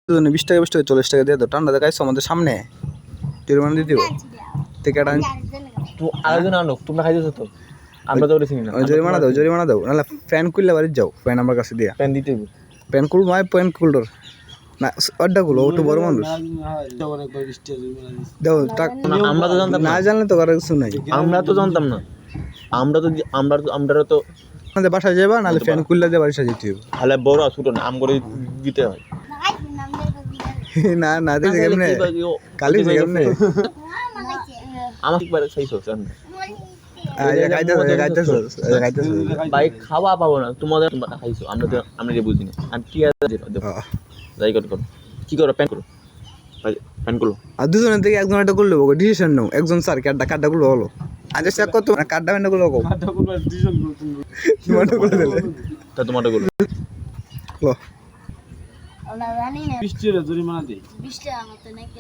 20 টাকা 20 টাকা 40 টাকা দিয়ে দাও ঠান্ডা দেখাইছো আমাদের সামনে জরিমানা দিয়ে দিব টিকেট তো আরেকজন আনুক তোমরা খাইতেছো তো আমরা তো ওটা চিনি না জরিমানা দাও নাহলে ফ্যান খুললে বাড়ি যাও ফ্যান আমার কাছে দিয়া প্যান দিতে হবে প্যান খুল ভাই প্যান খুলডর না অড্ডাগুলো ওটু বড় মানুষ দাও আমরা তো জানতাম না জানলে তো করার কিছু নাই আমরা তো জানতাম না আমরা তো আমাদের বাসায় যাবা নাহলে ফ্যান খুললে দিয়ে বাড়ি সাজিয়ে হবে তাহলে বড় ছোট না আম করে দিতে হয় না না দেখে কেমনে কালি কেমনে আমাকে একবার চাইছো বাইক খাওয়া পাবো না তোমাদের তোমরা খাইছো আমরা যে বুঝিনি আর কি যাই করো কি করো প্যান করো আর দুজনের থেকে একজন একটা করলে ডিসিশন নাও একজন স্যার কার্ডটা গুলো হলো আজ চেক করতো না কার্ডটা মেনে গুলো তা তোমারটা করো লো আমরা জানি না 20 টাকা জরিমানা দেই 20 টাকা মত নাকি